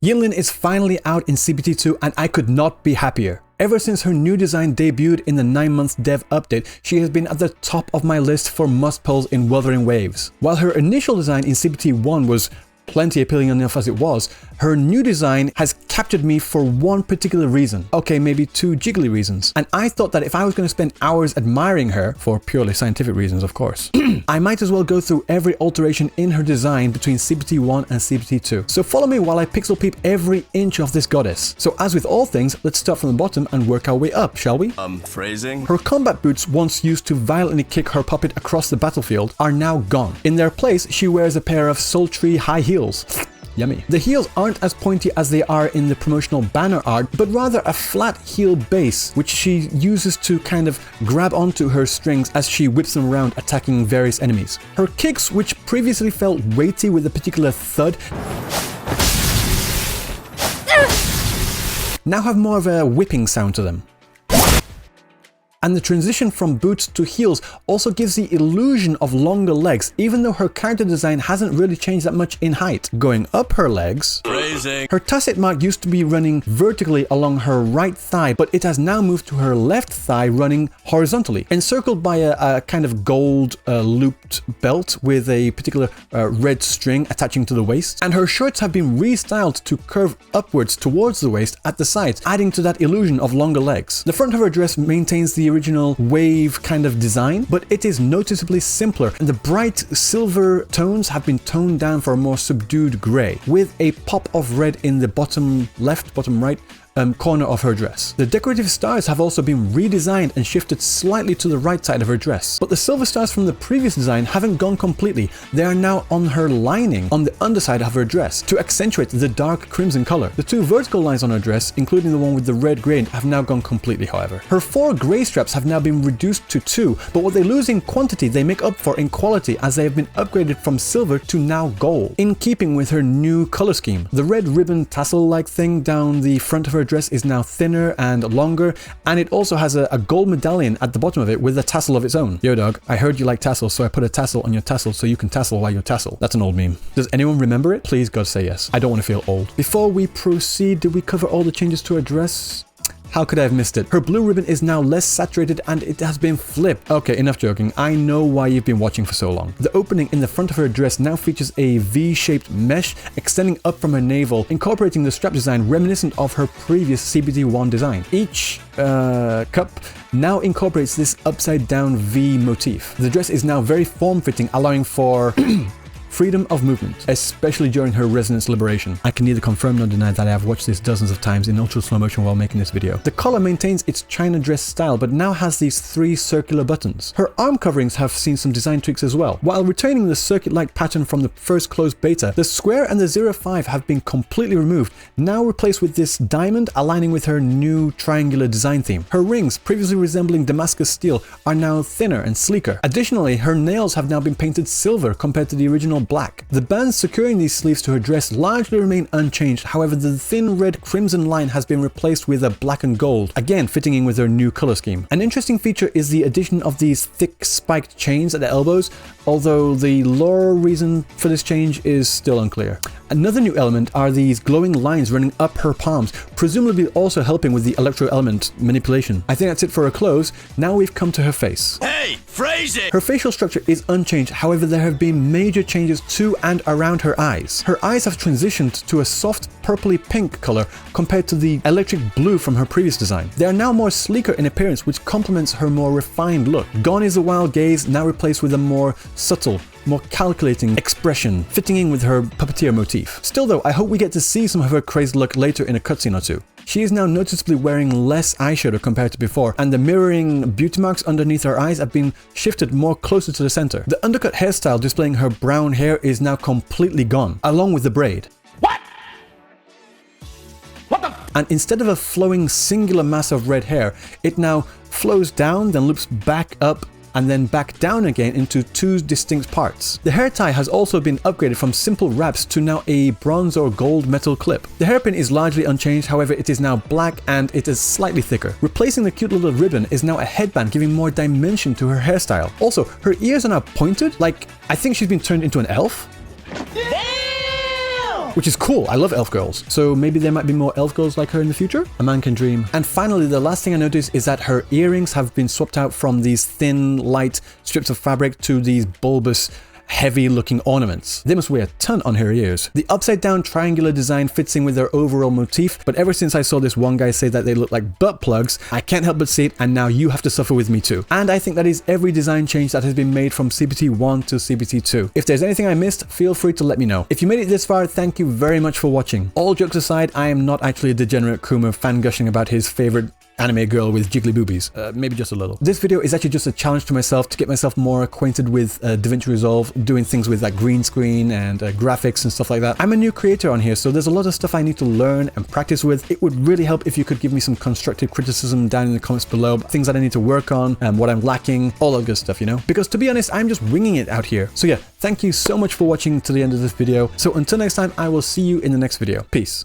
Yinlin is finally out in CBT2 and I could not be happier. Ever since her new design debuted in the 9-month dev update, she has been at the top of my list for must-pulls in Wuthering waves. While her initial design in CBT1 was plenty appealing enough as it was, her new design has captured me for one particular reason. Okay, maybe two jiggly reasons. And I thought that if I was going to spend hours admiring her, for purely scientific reasons of course, I might as well go through every alteration in her design between CBT1 and CBT2. So follow me while I pixel peep every inch of this goddess. So as with all things, let's start from the bottom and work our way up, shall we? Phrasing? Her combat boots, once used to violently kick her puppet across the battlefield, are now gone. In their place, she wears a pair of sultry high heels. Yummy. The heels aren't as pointy as they are in the promotional banner art, but rather a flat heel base, which she uses to kind of grab onto her strings as she whips them around, attacking various enemies. Her kicks, which previously felt weighty with a particular thud, now have more of a whipping sound to them. And the transition from boots to heels also gives the illusion of longer legs, even though her character design hasn't really changed that much in height. Going up her legs, her tacet mark used to be running vertically along her right thigh, but it has now moved to her left thigh running horizontally, encircled by a kind of gold looped belt with a particular red string attaching to the waist. And her shorts have been restyled to curve upwards towards the waist at the sides, adding to that illusion of longer legs. The front of her dress maintains the original wave kind of design, but it is noticeably simpler, and the bright silver tones have been toned down for a more subdued grey, with a pop of red in the bottom left, bottom right corner of her dress. The decorative stars have also been redesigned and shifted slightly to the right side of her dress. But the silver stars from the previous design haven't gone completely. They are now on her lining on the underside of her dress to accentuate the dark crimson color. The two vertical lines on her dress, including the one with the red gradient, have now gone completely, however. Her 4 grey straps have now been reduced to 2, but what they lose in quantity they make up for in quality, as they have been upgraded from silver to now gold, in keeping with her new color scheme. The red ribbon tassel-like thing down the front of her dress is now thinner and longer, and it also has a gold medallion at the bottom of it with a tassel of its own. Yo dog, I heard you like tassels, so I put a tassel on your tassel so you can tassel while you tassel. That's an old meme. Does anyone remember it? Please God say yes. I don't want to feel old. Before we proceed, did we cover all the changes to her dress? How could I have missed it? Her blue ribbon is now less saturated and it has been flipped. Okay, enough joking. I know why you've been watching for so long. The opening in the front of her dress now features a V-shaped mesh extending up from her navel, incorporating the strap design reminiscent of her previous CBT1 design. Each cup now incorporates this upside down V motif. The dress is now very form-fitting, allowing for freedom of movement, especially during her resonance liberation. I can neither confirm nor deny that I have watched this dozens of times in ultra slow motion while making this video. The collar maintains its China dress style, but now has these 3 circular buttons. Her arm coverings have seen some design tweaks as well. While retaining the circuit-like pattern from the first closed beta, the square and the 05 have been completely removed, now replaced with this diamond aligning with her new triangular design theme. Her rings, previously resembling Damascus steel, are now thinner and sleeker. Additionally, her nails have now been painted silver compared to the original black. The bands securing these sleeves to her dress largely remain unchanged, however the thin red crimson line has been replaced with a black and gold, again fitting in with her new color scheme. An interesting feature is the addition of these thick spiked chains at the elbows, although the lore reason for this change is still unclear. Another new element are these glowing lines running up her palms, presumably also helping with the electro element manipulation. I think that's it for her clothes. Now we've come to her face. Hey, phrase it! Her facial structure is unchanged, however there have been major changes to and around her eyes. Her eyes have transitioned to a soft purpley pink color compared to the electric blue from her previous design. They are now more sleeker in appearance, which complements her more refined look. Gone is the wild gaze, now replaced with a more subtle, more calculating expression, fitting in with her puppeteer motif. Still though, I hope we get to see some of her crazed look later in a cutscene or two. She is now noticeably wearing less eyeshadow compared to before, and the mirroring beauty marks underneath her eyes have been shifted more closer to the center. The undercut hairstyle displaying her brown hair is now completely gone, along with the braid. What? What the? And instead of a flowing singular mass of red hair, it now flows down, then loops back up, and then back down again into 2 distinct parts. The hair tie has also been upgraded from simple wraps to now a bronze or gold metal clip. The hairpin is largely unchanged, however it is now black and it is slightly thicker. Replacing the cute little ribbon is now a headband, giving more dimension to her hairstyle. Also, her ears are now pointed, like I think she's been turned into an elf. Damn! which is cool. I love elf girls. So maybe there might be more elf girls like her in the future? A man can dream. And finally, the last thing I noticed is that her earrings have been swapped out from these thin, light strips of fabric to these bulbous, heavy looking ornaments. They must weigh a ton on her ears. The upside down triangular design fits in with their overall motif, but ever since I saw this one guy say that they look like butt plugs, I can't help but see it, and now you have to suffer with me too. And I think that is every design change that has been made from CBT1 to CBT2. If there's anything I missed, feel free to let me know. If you made it this far, thank you very much for watching. All jokes aside, I am not actually a degenerate Kuma fan gushing about his favorite anime girl with jiggly boobies. Maybe just a little. This video is actually just a challenge to myself to get myself more acquainted with DaVinci Resolve, doing things with like green screen and graphics and stuff like that. I'm a new creator on here, so there's a lot of stuff I need to learn and practice with. It would really help if you could give me some constructive criticism down in the comments below, things that I need to work on and what I'm lacking, all that good stuff, you know? Because to be honest, I'm just winging it out here. So yeah, thank you so much for watching to the end of this video. So until next time, I will see you in the next video. Peace.